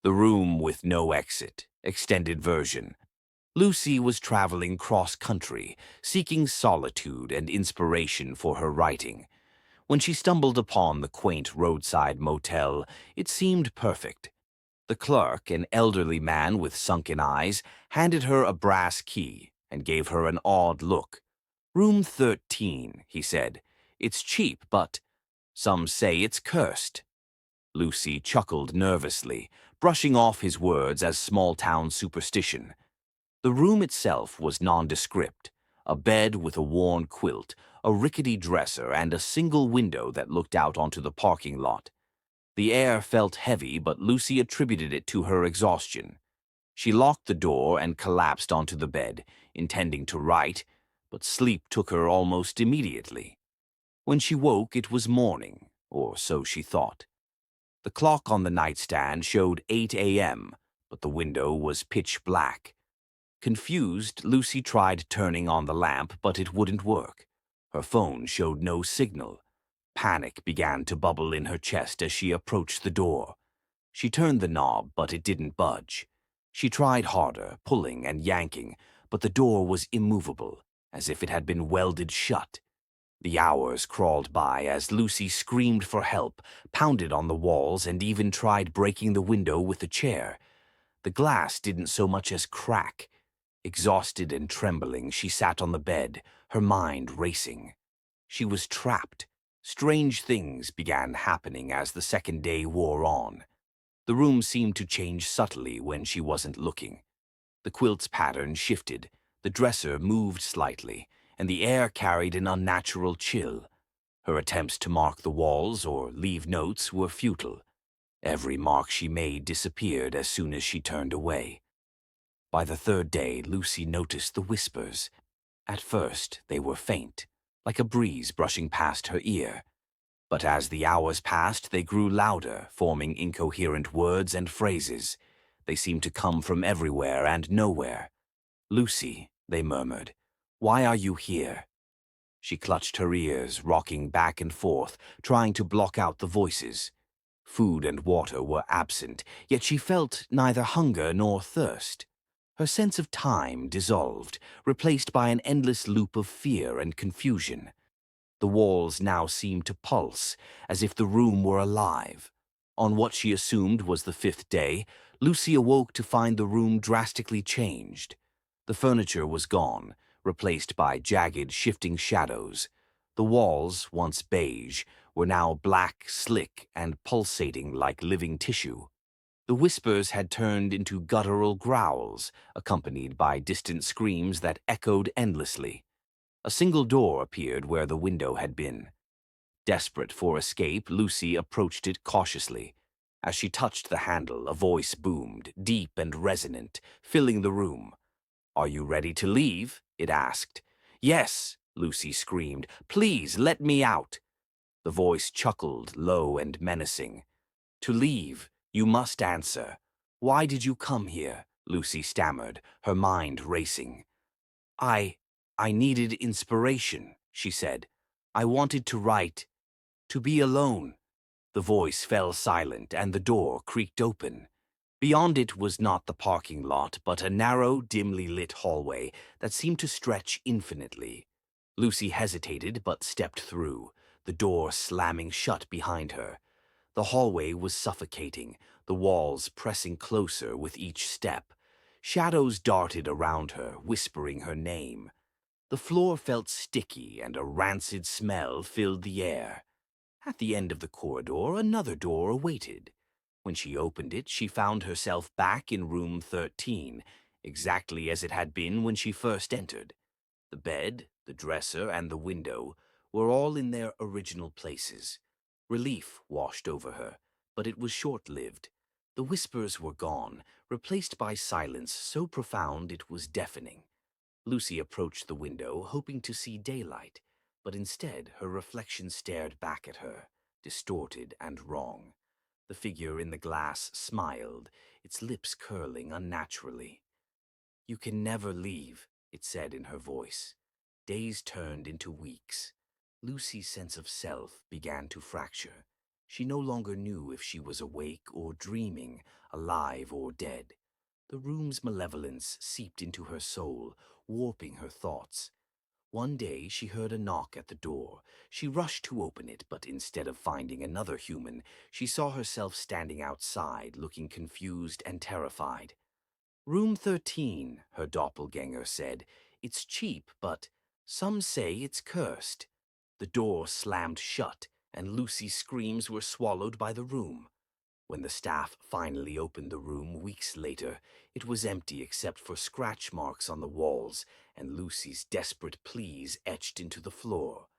The Room with No Exit, extended version. Lucy was traveling cross-country, seeking solitude and inspiration for her writing. When she stumbled upon the quaint roadside motel, it seemed perfect. The clerk, an elderly man with sunken eyes, handed her a brass key and gave her an odd look. "Room 13, he said. "It's cheap, but some say it's cursed." Lucy chuckled nervously, brushing off his words as small-town superstition. The room itself was nondescript: a bed with a worn quilt, a rickety dresser, and a single window that looked out onto the parking lot. The air felt heavy, but Lucy attributed it to her exhaustion. She locked the door and collapsed onto the bed, intending to write, but sleep took her almost immediately. When she woke, it was morning, or so she thought. The clock on the nightstand showed 8 a.m., but the window was pitch black. Confused, Lucy tried turning on the lamp, but it wouldn't work. Her phone showed no signal. Panic began to bubble in her chest as she approached the door. She turned the knob, but it didn't budge. She tried harder, pulling and yanking, but the door was immovable, as if it had been welded shut. The hours crawled by as Lucy screamed for help, pounded on the walls, and even tried breaking the window with a chair. The glass didn't so much as crack. Exhausted and trembling, she sat on the bed, her mind racing. She was trapped. Strange things began happening as the second day wore on. The room seemed to change subtly when she wasn't looking. The quilt's pattern shifted, the dresser moved slightly, and the air carried an unnatural chill. Her attempts to mark the walls or leave notes were futile. Every mark she made disappeared as soon as she turned away. By the third day, Lucy noticed the whispers. At first, they were faint, like a breeze brushing past her ear. But as the hours passed, they grew louder, forming incoherent words and phrases. They seemed to come from everywhere and nowhere. "Lucy," they murmured, "why are you here?" She clutched her ears, rocking back and forth, trying to block out the voices. Food and water were absent, yet she felt neither hunger nor thirst. Her sense of time dissolved, replaced by an endless loop of fear and confusion. The walls now seemed to pulse, as if the room were alive. On what she assumed was the fifth day, Lucy awoke to find the room drastically changed. The furniture was gone, replaced by jagged, shifting shadows. The walls, once beige, were now black, slick, and pulsating like living tissue. The whispers had turned into guttural growls, accompanied by distant screams that echoed endlessly. A single door appeared where the window had been. Desperate for escape, Lucy approached it cautiously. As she touched the handle, a voice boomed, deep and resonant, filling the room. "Are you ready to leave?" it asked. "Yes," Lucy screamed. "Please, let me out." The voice chuckled, low and menacing. "To leave, you must answer. Why did you come here?" Lucy stammered, her mind racing. I needed inspiration," she said. "I wanted to write, to be alone." The voice fell silent, and the door creaked open. Beyond it was not the parking lot, but a narrow, dimly lit hallway that seemed to stretch infinitely. Lucy hesitated but stepped through, the door slamming shut behind her. The hallway was suffocating, the walls pressing closer with each step. Shadows darted around her, whispering her name. The floor felt sticky, and a rancid smell filled the air. At the end of the corridor, another door awaited. When she opened it, she found herself back in room 13, exactly as it had been when she first entered. The bed, the dresser, and the window were all in their original places. Relief washed over her, but it was short-lived. The whispers were gone, replaced by silence so profound it was deafening. Lucy approached the window, hoping to see daylight, but instead her reflection stared back at her, distorted and wrong. The figure in the glass smiled, its lips curling unnaturally. "You can never leave," it said in her voice. Days turned into weeks. Lucy's sense of self began to fracture. She no longer knew if she was awake or dreaming, alive or dead. The room's malevolence seeped into her soul, warping her thoughts. One day she heard a knock at the door. She rushed to open it, but instead of finding another human, she saw herself standing outside, looking confused and terrified. "Room 13, her doppelganger said. "It's cheap, but some say it's cursed." The door slammed shut, and Lucy's screams were swallowed by the room. When the staff finally opened the room weeks later, it was empty except for scratch marks on the walls and Lucy's desperate pleas etched into the floor.